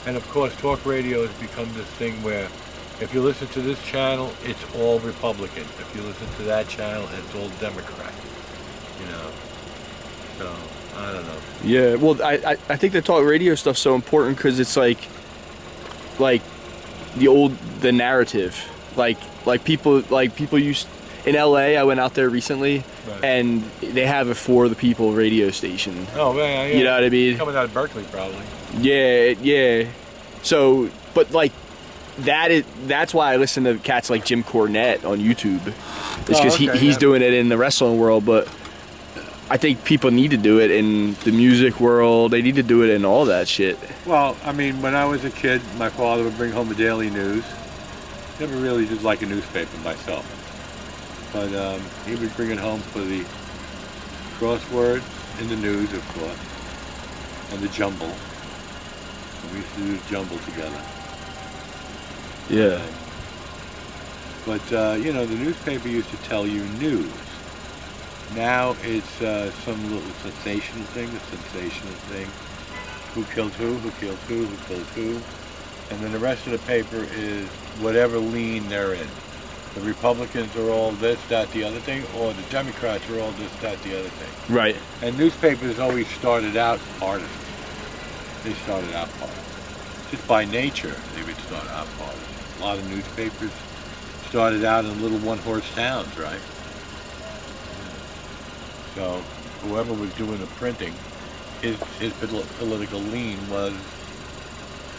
And of course, talk radio has become this thing where if you listen to this channel, it's all Republican. If you listen to that channel, it's all Democrat. You know, so I don't know. Yeah, well, I think the talk radio stuff's so important because it's like the narrative, like people used in LA. I went out there recently, Right. and they have a For the People radio station. Oh man, yeah. You know what I mean? Coming out of Berkeley, probably. Yeah. So, but like that's why I listen to cats like Jim Cornette on YouTube. It's because he's doing it in the wrestling world, but I think people need to do it in the music world. They need to do it in all that shit. Well, I mean, when I was a kid, my father would bring home the daily news. Never really did like a newspaper myself, but he would bring it home for the crossword in the news, of course, and the jumble. We used to do the jumble together. Yeah. But you know, the newspaper used to tell you news. Now it's some little sensational thing. Who killed who killed who killed who. And then the rest of the paper is whatever lean they're in. The Republicans are all this, that, the other thing, or the Democrats are all this, that, the other thing. Right. And newspapers always started out partisan. They started out partisan. Just by nature, they would start out partisan. A lot of newspapers started out in little one-horse towns, right? So whoever was doing the printing, his political lean was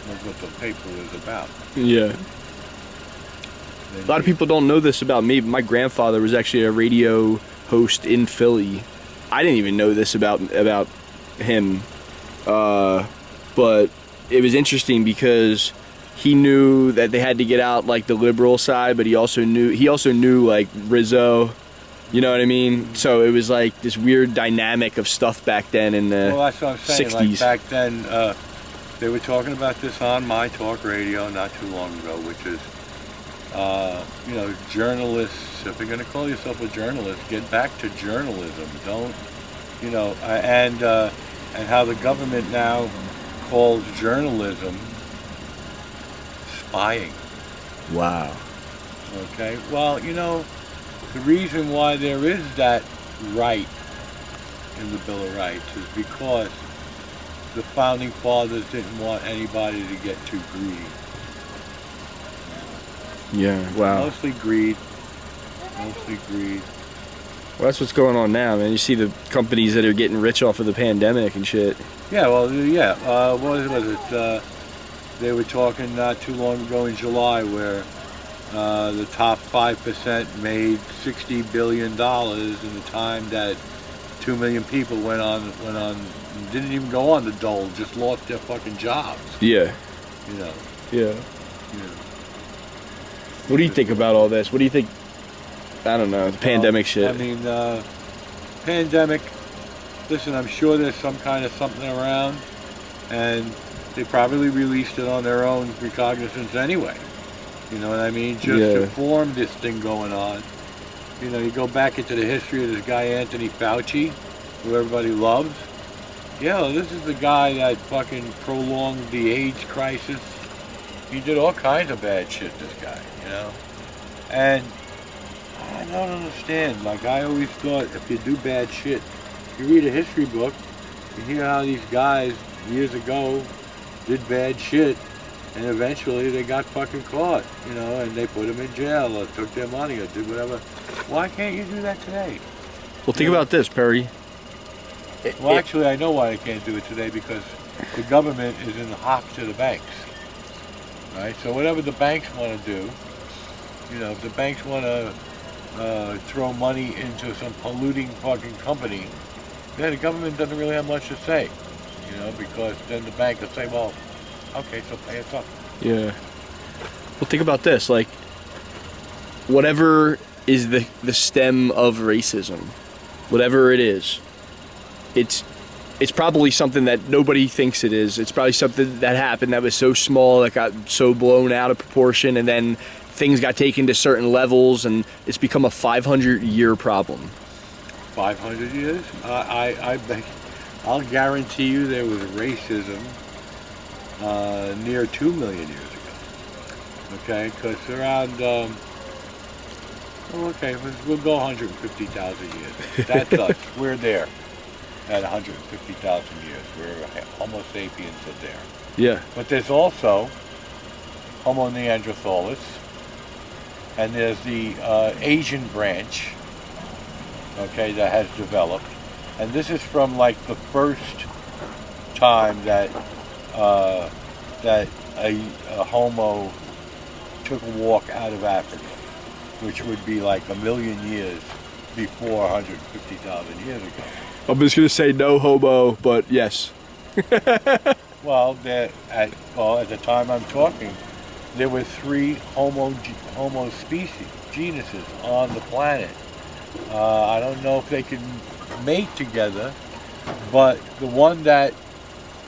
what the paper was about. Yeah. A lot of people don't know this about me, but my grandfather was actually a radio host in Philly. I didn't even know this about him, but it was interesting because he knew that they had to get out like the liberal side, but he also knew like Rizzo. You know what I mean? So it was like this weird dynamic of stuff back then in the 60s. Well, that's what I'm saying. Like back then, they were talking about this on my talk radio not too long ago, which is, you know, journalists, if you're going to call yourself a journalist, get back to journalism. Don't, you know, and how the government now calls journalism spying. Wow. Okay, well, you know, the reason why there is that right in the Bill of Rights is because the founding fathers didn't want anybody to get too greedy. Yeah, wow. Mostly greed. Mostly greed. Well, that's what's going on now, man. You see the companies that are getting rich off of the pandemic and shit. Yeah, well, yeah. What was it? They were talking not too long ago in July where the top 5% made $60 billion in the time that 2 million people went on, didn't even go on the dole, just lost their fucking jobs. Yeah. You know. Yeah. Yeah. What do you think about all this? What do you think? I don't know, the pandemic shit. I mean, pandemic, listen, I'm sure there's some kind of something around, and they probably released it on their own recognizance anyway. You know what I mean? Just to form this thing going on. You know, you go back into the history of this guy Anthony Fauci, who everybody loves. Yeah, this is the guy that fucking prolonged the AIDS crisis. He did all kinds of bad shit, this guy, you know? And I don't understand. Like, I always thought if you do bad shit, you read a history book, you hear how these guys years ago did bad shit, and eventually they got fucking caught, you know, and they put them in jail or took their money or did whatever. Why can't you do that today? Well, think about this, Perry. Well, actually, I know why I can't do it today, because the government is in hock to the banks, right? So whatever the banks want to do, you know, if the banks want to throw money into some polluting fucking company, then the government doesn't really have much to say, you know, because then the bank will say, well, okay, so pay us up. Yeah. Well, think about this, like, whatever is the stem of racism, whatever it is, it's probably something that nobody thinks it is. It's probably something that happened that was so small, that got so blown out of proportion, and then things got taken to certain levels, and it's become a 500-year problem. 500 years? I bet, I'll guarantee you there was racism near 2 million years ago. Okay, because around, we'll go 150,000 years. That's us. We're there at 150,000 years. We're Homo sapiens are there. Yeah. But there's also Homo neanderthalis, and there's the Asian branch, okay, that has developed. And this is from like the first time that a Homo took a walk out of Africa, which would be like a million years before 150,000 years ago. I'm just gonna say no homo, but yes. Well, at the time I'm talking, there were 3 Homo species, genuses on the planet. I don't know if they could mate together, but the one that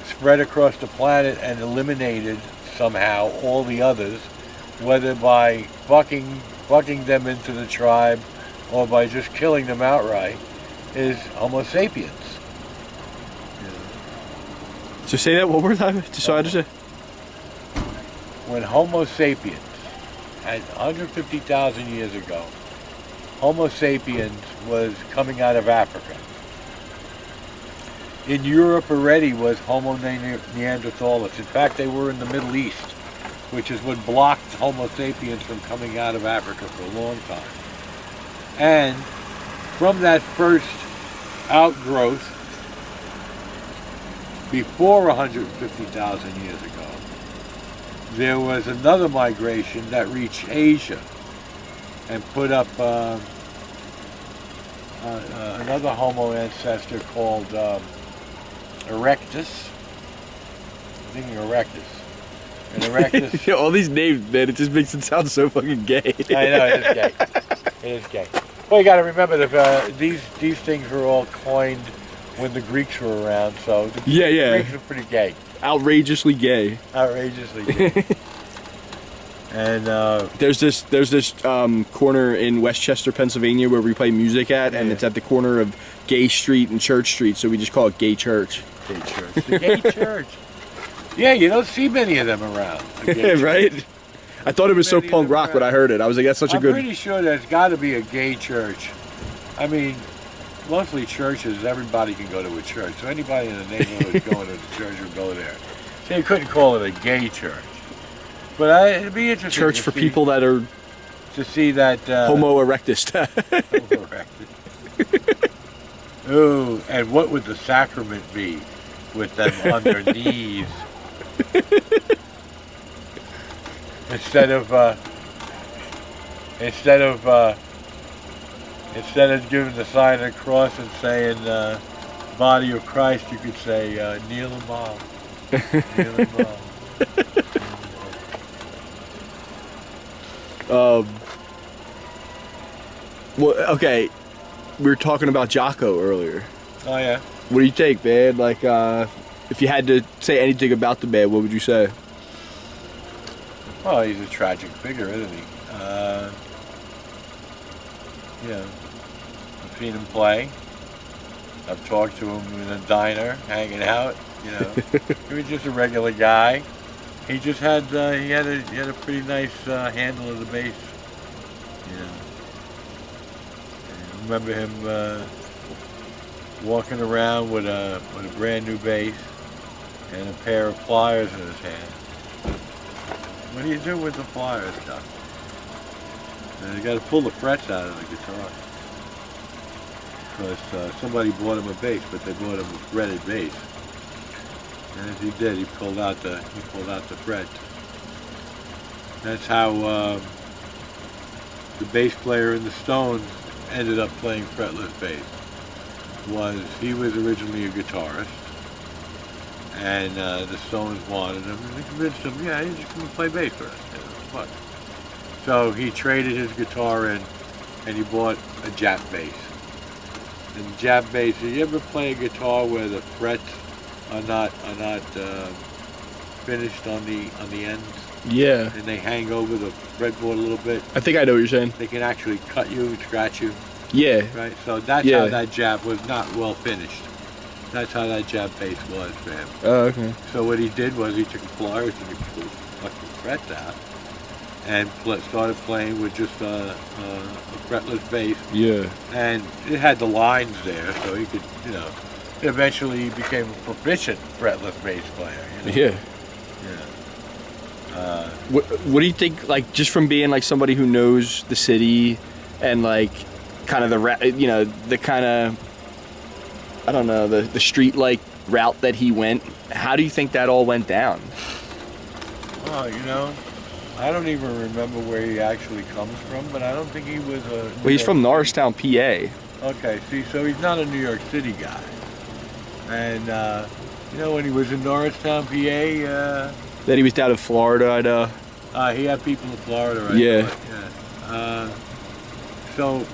spread across the planet and eliminated somehow all the others, whether by bucking them into the tribe or by just killing them outright, is Homo sapiens. So say that one more time, just so I understand. When Homo sapiens, at 150,000 years ago, Homo sapiens was coming out of Africa. In Europe already was Homo neanderthalis. In fact, they were in the Middle East, which is what blocked Homo sapiens from coming out of Africa for a long time. And from that first outgrowth, before 150,000 years ago, there was another migration that reached Asia and put up another Homo ancestor called Erectus. I'm thinking Erectus. And Erectus... All these names, man, it just makes it sound so fucking gay. I know, it is gay. It is gay. Well, you got to remember that these things were all coined when the Greeks were around, so the Greeks are pretty gay. Outrageously gay. Outrageously gay. And there's this corner in Westchester, Pennsylvania, where we play music at, and it's at the corner of Gay Street and Church Street, so we just call it Gay Church. Gay Church. The Gay Church. Yeah, you don't see many of them around. Right? I thought it was so punk rock when I heard it. I was like, that's such a good... I'm pretty sure there's got to be a gay church. I mean, mostly churches, everybody can go to a church. So anybody in the neighborhood going to the church will go there. So you couldn't call it a gay church. But it'd be interesting church for people that are... To see that... Homo erectus. Homo erectus. Ooh, and what would the sacrament be with them on their knees? Instead of giving the sign of the cross and saying body of Christ, you could say kneel and bow. Kneel and bow. Well, okay, we were talking about Jocko earlier. Oh yeah. What do you think, man? Like, if you had to say anything about the man, what would you say? Well, he's a tragic figure, isn't he? Yeah. I've seen him play. I've talked to him in a diner, hanging out. You know, he was just a regular guy. He just had he had a pretty nice handle of the bass. You know. I remember him walking around with a brand new bass and a pair of pliers in his hand. What do you do with the pliers, Doc? You got to pull the frets out of the guitar. Because somebody bought him a bass, but they bought him a fretted bass. And as he did, he pulled out the fret. That's how the bass player in the Stones ended up playing fretless bass. He was originally a guitarist, and the Stones wanted him, and they convinced him, yeah, he's just going to play bass for us. Fuck. So he traded his guitar in, and he bought a Jap bass. And Jap bass, did you ever play a guitar where the frets are not finished on the ends? Yeah. And they hang over the fretboard a little bit. I think I know what you're saying. They can actually cut you and scratch you. Yeah. Right? So that's how that Jap was not well finished. That's how that jab bass was for him. Oh, okay. So what he did was he took the pliers and he pulled the fucking frets out and started playing with just a fretless bass. Yeah. And it had the lines there, so he could, you know, eventually he became a proficient fretless bass player. You know? Yeah. Yeah. What do you think, like, just from being like somebody who knows the city and like kind of the kind of, I don't know, the street like route that he went, how do you think that all went down? Well, you know, I don't even remember where he actually comes from, but I don't think he was a... Well, he's from Norristown, PA. Okay, see, so he's not a New York City guy. And, you know, when he was in Norristown, PA... Then he was down in Florida, I know. He had people in Florida, right? Yeah. Yeah. So,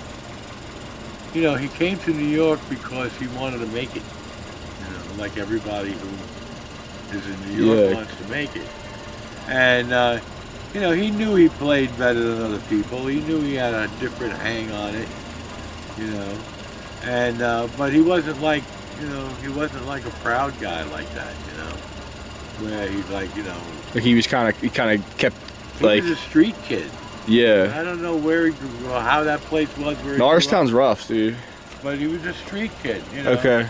you know, he came to New York because he wanted to make it. You know, like everybody who is in New York wants to make it. And, you know, he knew he played better than other people. He knew he had a different hang on it, you know. And, but he wasn't like, you know, he wasn't like a proud guy like that, you know. Where he's like, you know... Like he kind of kept, like... He was a street kid. Yeah. I don't know where he grew, or how that place was. Where Norristown's rough, dude. But he was a street kid, you know. Okay.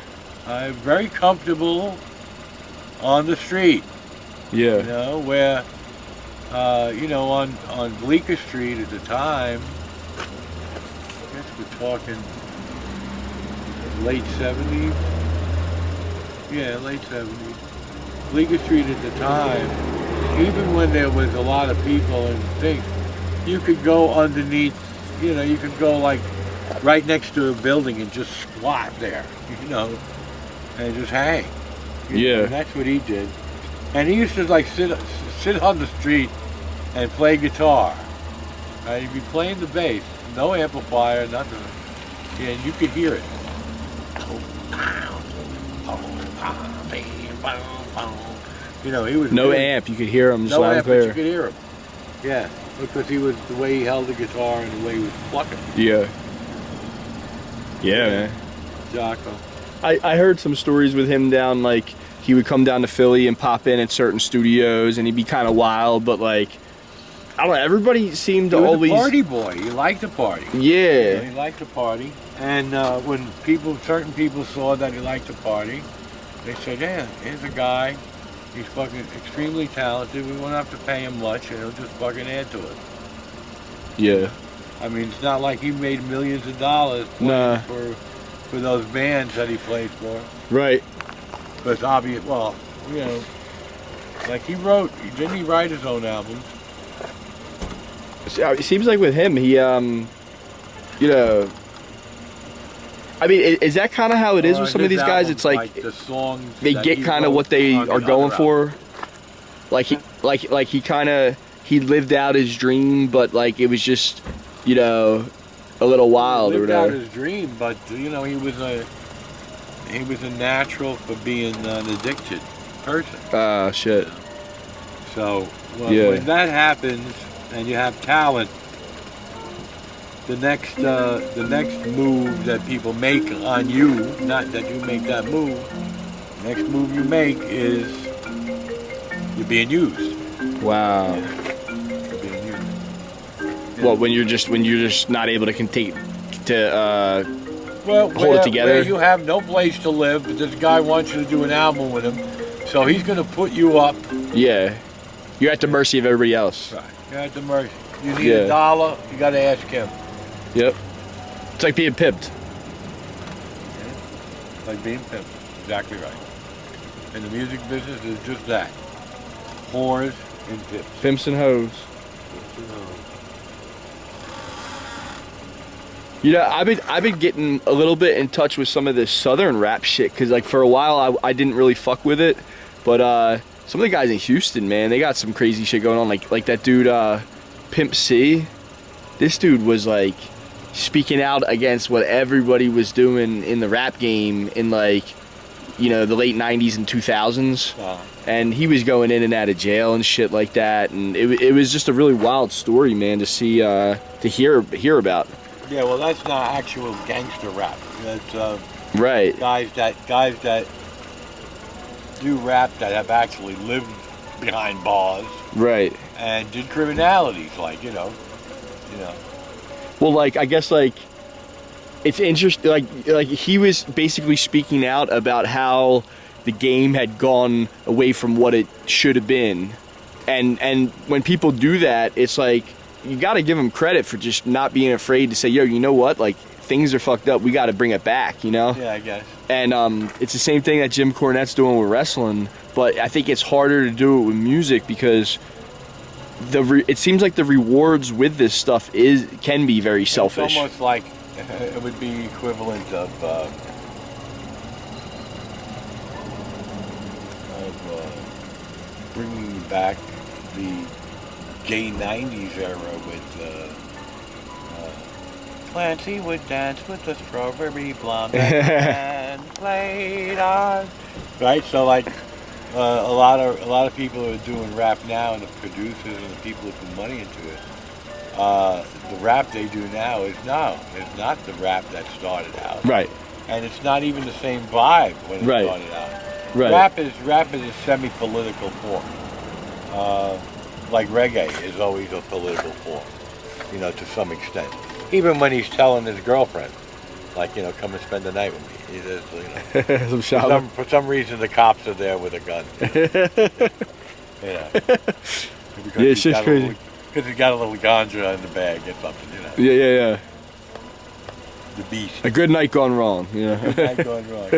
Very comfortable on the street. Yeah. You know, where, you know, on Bleecker Street at the time, I guess we're talking late 70s. Yeah, late 70s. Bleecker Street at the time, even when there was a lot of people and things, you could go underneath, you know, you could go like right next to a building and just squat there, you know, and just hang. You know, and that's what he did. And he used to like sit on the street and play guitar. Right? He'd be playing the bass, no amplifier, nothing. And you could hear it. You know, he was no really, amp. You could hear him just no loud and amp, but clear. you could hear him. Yeah, because he was the way he held the guitar and the way he was plucking. Yeah. Yeah, man. Jocko. I heard some stories with him down, like he would come down to Philly and pop in at certain studios, and he'd be kind of wild, but like I don't know. Everybody seemed to always a party boy. He liked to party. Yeah. He liked to party, and when certain people saw that he liked to party, they said, "Yeah, here's a guy. He's fucking extremely talented. We won't have to pay him much, and he'll just fucking add to it." Yeah. I mean, it's not like he made millions of dollars playing for those bands that he played for. Right. But it's obvious. Well, you know, like didn't he write his own albums? It seems like with him, he you know. I mean, is that kind of how it is with some of these guys? It's like the songs they get kind of what they are going for. Like he kind of lived out his dream, but like it was just, you know, a little wild or whatever. He lived out his dream, but you know, he was a natural for being an addicted person. Ah, shit. So when that happens and you have talent, the next move that people make on you, not that you make that move, the next move you make is you're being used. Wow. You're being used. Yeah. Well, when you're just not able to hold it together. Where you have no place to live, but this guy wants you to do an album with him, so he's going to put you up. Yeah. You're at the mercy of everybody else. Right. You're at the mercy. You need $1, you got to ask him. Yep. It's like being pimped. Yeah. Like being pimped. Exactly right. And the music business is just that. Whores and pimps. Pimps and hoes. You know, I've been getting a little bit in touch with some of this southern rap shit, because like for a while I didn't really fuck with it, but some of the guys in Houston, man, they got some crazy shit going on. Like that dude Pimp C. This dude was like speaking out against what everybody was doing in the rap game in, like, you know, the late 90s and 2000s. Wow. And he was going in and out of jail and shit like that, and it was just a really wild story, man, to see to hear about. Yeah, well, that's not actual gangster rap. That's Right. Guys that do rap that have actually lived behind bars Right. and did criminalities, like you know. Well, like I guess like it's interesting. Like he was basically speaking out about how the game had gone away from what it should have been, and when people do that, it's like you got to give them credit for just not being afraid to say, yo, you know what, like things are fucked up, we got to bring it back, you know. Yeah, I guess. And it's the same thing that Jim Cornette's doing with wrestling, but I think it's harder to do it with music because it seems like the rewards with this stuff can be very selfish. It's almost like it would be equivalent of bringing back the gay 90s era with Clancy would dance with the strawberry blonde and played on. Right, so like a lot of people who are doing rap now, and the producers and the people who put money into it, the rap they do now it's not the rap that started out. Right. And it's not even the same vibe when it Right. started out. Right. Rap is a semi-political form. Like reggae is always a political form, you know, to some extent. Even when he's telling his girlfriend, like, you know, come and spend the night with me. He just, you know, for some reason the cops are there with a gun. You know. Because Yeah, shit's crazy. Because he's got a little ganja in the bag or something, you know. Yeah. The beast. A good night gone wrong, you know. Good night going wrong,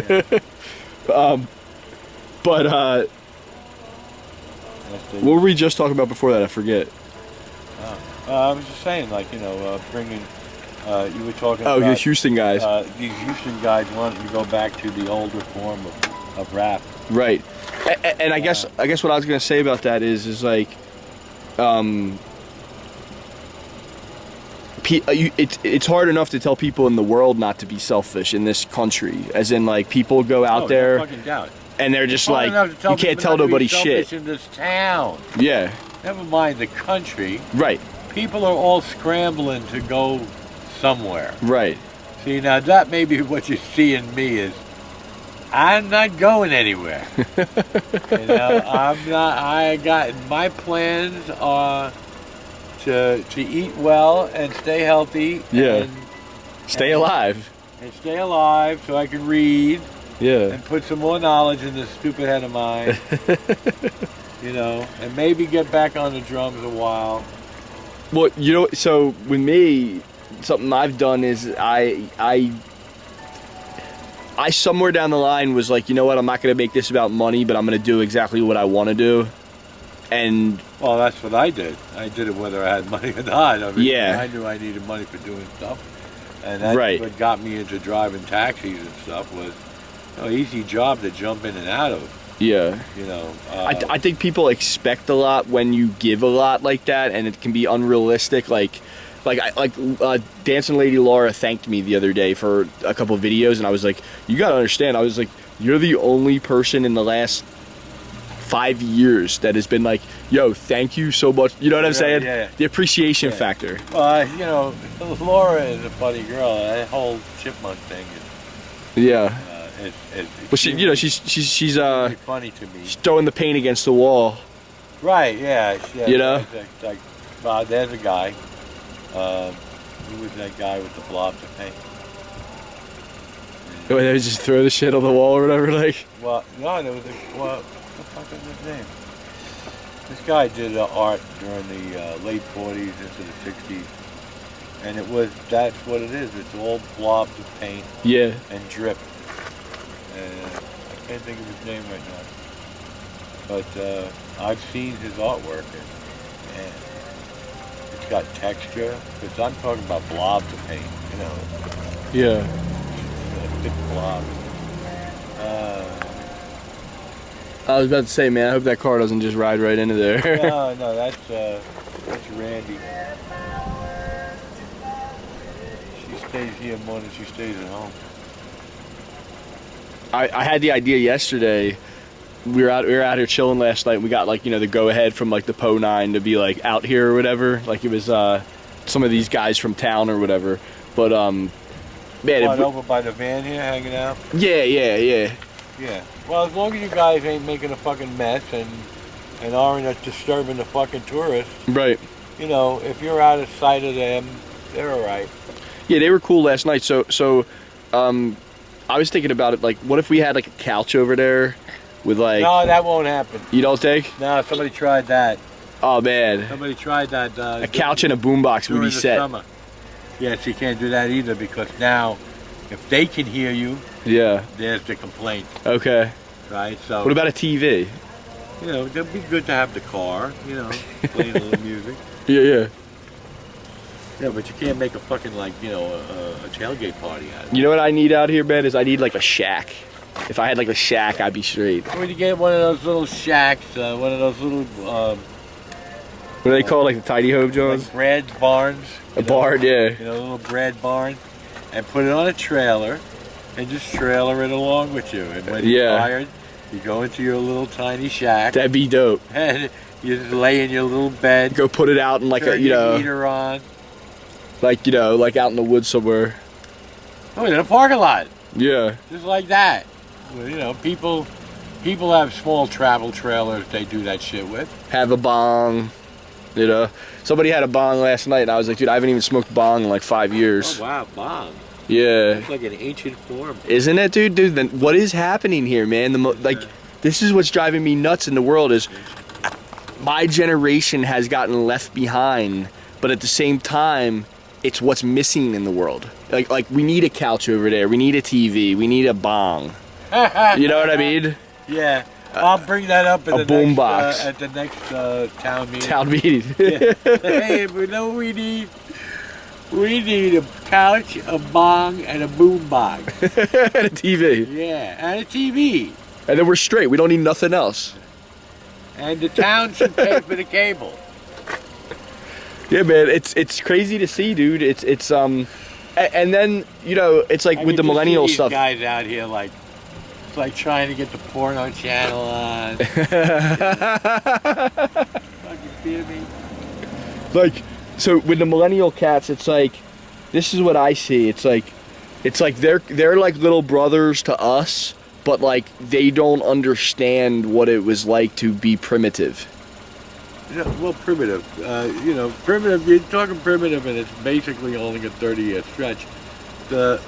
yeah. But what were we just talking about before that? I forget. I was just saying, like, you know, bringing. You were talking about about the Houston guys. These Houston guys wanted to go back to the older form of rap. Right. And I guess what I was gonna say about that is like, it's hard enough to tell people in the world not to be selfish in this country. As in, like, people go out there. No fucking doubt. And they're just like, you can't tell nobody shit. In this town. Yeah. Never mind the country. Right. People are all scrambling to go somewhere. Right. See, now that may be what you see in me is, I'm not going anywhere. You know, I'm not. My plans are to eat well and stay healthy. Yeah. Stay alive. And stay alive so I can read. Yeah. And put some more knowledge in this stupid head of mine. You know, and maybe get back on the drums a while. Well, you know, so with me, something I've done is I somewhere down the line was like, you know what, I'm not going to make this about money, but I'm going to do exactly what I want to do. And well, that's what I did. I did it whether I had money or not. I mean, yeah. I knew I needed money for doing stuff. And that's right. What got me into driving taxis and stuff was an easy job to jump in and out of. Yeah. You know. I think people expect a lot when you give a lot like that, and it can be unrealistic. Like Dancing Lady Laura thanked me the other day for a couple of videos, and I was like, you gotta understand. I was like, you're the only person in the last 5 years that has been like, yo, thank you so much. You know what I'm saying? Yeah. The appreciation factor. Well, you know, Laura is a funny girl. That whole chipmunk thing is. Yeah. Well, she's funny to me. She's throwing the paint against the wall. Right. Yeah. You know. It's like, there's a guy. Who was that guy with the blobs of paint? Oh, they just throw the shit on the wall or whatever, like. Well, no, there was what the fuck is his name? This guy did art during the late 40s into the 60s, and that's what it is. It's all blobs of paint. Yeah. And drip. I can't think of his name right now, but I've seen his artwork, and it's got texture. Because I'm talking about blobs of paint, you know. Yeah. Thick blobs. I was about to say, man, I hope that car doesn't just ride right into there. No, that's Randy. She stays here more than she stays at home. I had the idea yesterday. We were out here chilling last night. And we got, like, you know, the go ahead from like the Po 9 to be like out here or whatever. Like it was some of these guys from town or whatever. But Man, What, over by the van here, hanging out? yeah. Yeah. Well, as long as you guys ain't making a fucking mess and aren't disturbing the fucking tourists, Right. you know, if you're out of sight of them, they're all right. Yeah, they were cool last night. So, I was thinking about it. Like, what if we had like a couch over there with like? No, that won't happen. You don't think? No, somebody tried that. Oh man. Somebody tried that. A couch and a boombox would during be the set. summer. Yes, you can't do that either because now, if they can hear you, Yeah. there's the complaint, Okay. right? So What about a TV? you know, it'd be good to have the car, you know, playing a little music. Yeah. Yeah, but you can't make a fucking like, you know, a tailgate party out of it. You know what I need out here, man? Is I need like a shack. If I had like a shack, I'd be straight. When you get one of those little shacks, one of those little What do they call like the tiny home, Jones? like bread barns. A you know? barn, yeah. You know, a little bread barn, and put it on a trailer, and just trailer it along with you. And when you're tired, you go into your little tiny shack, That'd be dope. and you just lay in your little bed. Go put it out in like turn a, you your know, heater on. like, you know, like out in the woods somewhere. Oh, in a parking lot, Yeah. just like that. Well, you know, people have small travel trailers they do that shit with. Have a bong, you know. Somebody had a bong last night, and I was like, dude, I haven't even smoked bong in like 5 years. Oh wow, bong. Yeah. It's like an ancient form. Isn't it, dude? Dude, then what is happening here, man? Like, this is what's driving me nuts in the world is my generation has gotten left behind, but at the same time, it's what's missing in the world. Like we need a couch over there. We need a TV. We need a bong. You know what I mean? Yeah. I'll bring that up A at the next town meeting. Town meeting. Yeah. Hey, we know we need. We need a couch, a bong, and a boom box. And a TV. Yeah, and a TV. And then we're straight. We don't need nothing else. And the town should pay for the cable. Yeah, man. It's crazy to see, dude. It's and then, you know, it's like with the millennial stuff. These guys out here like. It's like trying to get the porno channel on. Fucking kidding me? Like, so with the millennial cats, it's like, this is what I see. It's like they're like little brothers to us, but like they don't understand what it was like to be primitive. Yeah, well, primitive. You know, primitive. You're talking primitive, and it's basically only a 30-year stretch. The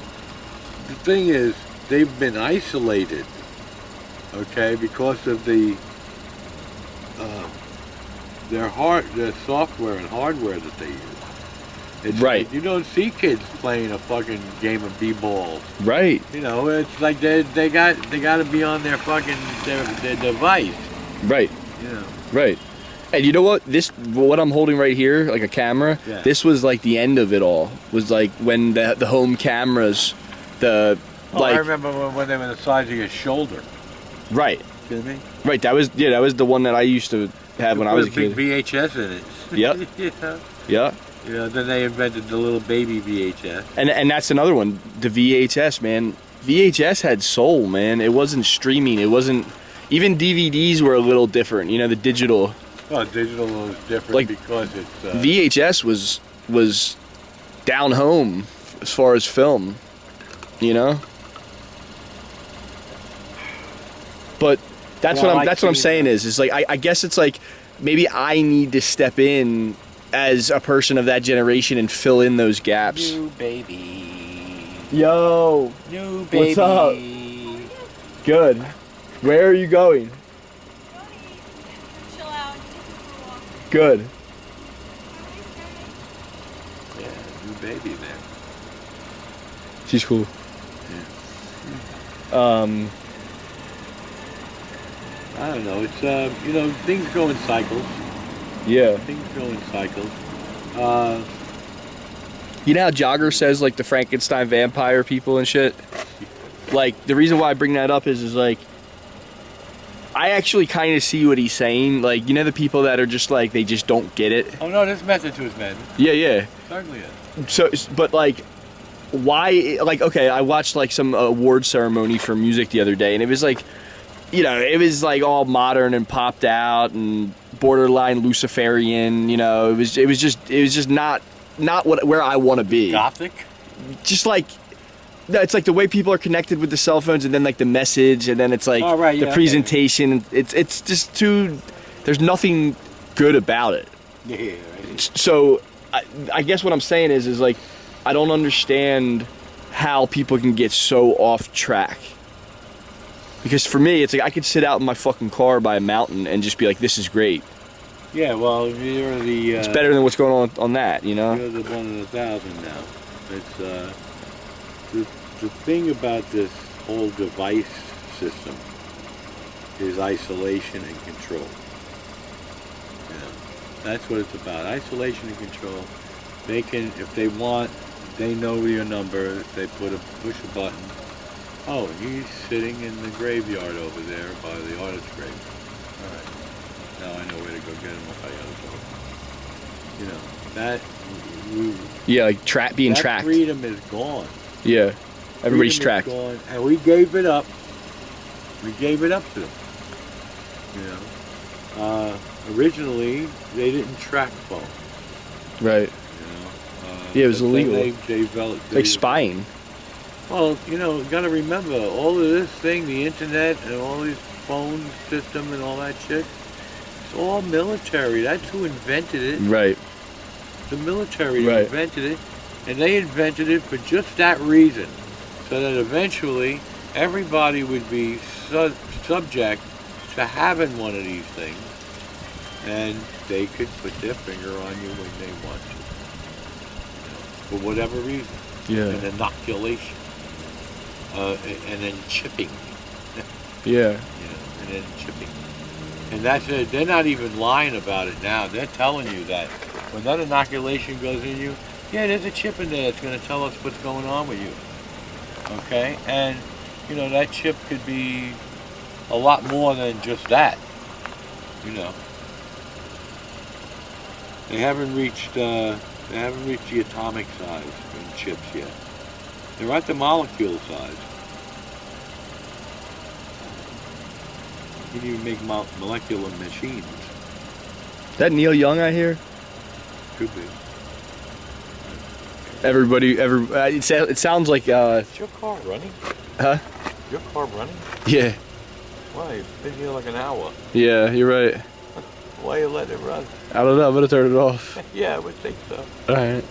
thing is, they've been isolated, okay, because of their software and hardware that they use. It's Right. Like, you don't see kids playing a fucking game of b-ball. Right. You know, it's like they got to be on their fucking their device. Right. You know. Right. And you know what? What I'm holding right here, like a camera, Yeah. this was like the end of it all. Was like when the home cameras, Oh, like, I remember when they were the size of your shoulder. right. Kidding me? Right, that was the one that I used to have when I was a Put kid. big VHS in it. Yep. Yeah. Yeah. You know, then they invented the little baby VHS. And that's another one, the VHS, man. VHS had soul, man. It wasn't streaming. It wasn't, even DVDs were a little different, you know, the digital. Well, digital was different Like, because it's... VHS was down home as far as film, you know? But that's Well, what I'm saying is like I guess it's like maybe I need to step in as a person of that generation and fill in those gaps. New baby. Yo, New baby. What's up? good. Where are you going? Chill out. Take a walk. Good. Yeah, new baby there. She's cool. I don't know. It's you know, things go in cycles. Yeah. Things go in cycles. You know how Jogger says like the Frankenstein vampire people and shit? Like the reason why I bring that up is like I actually kind of see what he's saying. Like, you know the people that are just like they just don't get it? Oh no, there's method to his madness. Yeah, yeah. Certainly is. So but like why, like, okay, I watched like some award ceremony for music the other day, and it was like, you know, it was like all modern and popped out and borderline Luciferian, you know, it was just not where I want to be. Gothic? Just like No, it's like the way people are connected with the cell phones, and then like the message, and then it's like Oh, right, the yeah, presentation. It's just too. There's nothing good about it. Yeah, right. So I guess what I'm saying is like I don't understand how people can get so off track. Because for me, it's like I could sit out in my fucking car by a mountain and just be like, "This is great." Yeah, well, you're the. It's better than what's going on that, you know. You're the 1 in 1,000 now. It's the thing about this whole device system is isolation and control. You know, that's what it's about. Isolation and control. They can, if they want, they know your number. They push a button. Oh, he's sitting in the graveyard over there by the artist's grave. All right. Now I know where to go get him if I gotta go. You know, that. Yeah, like being that tracked. Freedom is gone. Yeah, everybody's Freedom is tracked. gone, and we gave it up. We gave it up to them. You know, originally they didn't track phones. Right. You know, Yeah, it was but then illegal. They developed. It's like spying. Well, you know, got to remember all of this thing, the internet and all these phone system and all that shit. It's all military. That's who invented it. Right. The military Right. invented it, and they invented it for just that reason, so that eventually everybody would be subject to having one of these things, and they could put their finger on you when they want to, you know, for whatever reason. Yeah. An inoculation, and then chipping. Yeah. You know, and then chipping. And that's it. They're not even lying about it now. They're telling you that when that inoculation goes in you, yeah, there's a chip in there that's going to tell us what's going on with you. Okay? And, you know, that chip could be a lot more than just that. You know. They haven't reached the atomic size in chips yet. They're at the molecule size. You can even make molecular machines. That Neil Young I hear. Could be. It sounds like. Is your car running? Huh? Your car running? Yeah. Why? It's been here like an hour. Yeah, you're right. Why you letting it run? I don't know. I'm gonna turn it off. Yeah, I would think so. All right.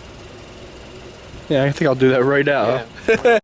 Yeah, I think I'll do that right now. Yeah.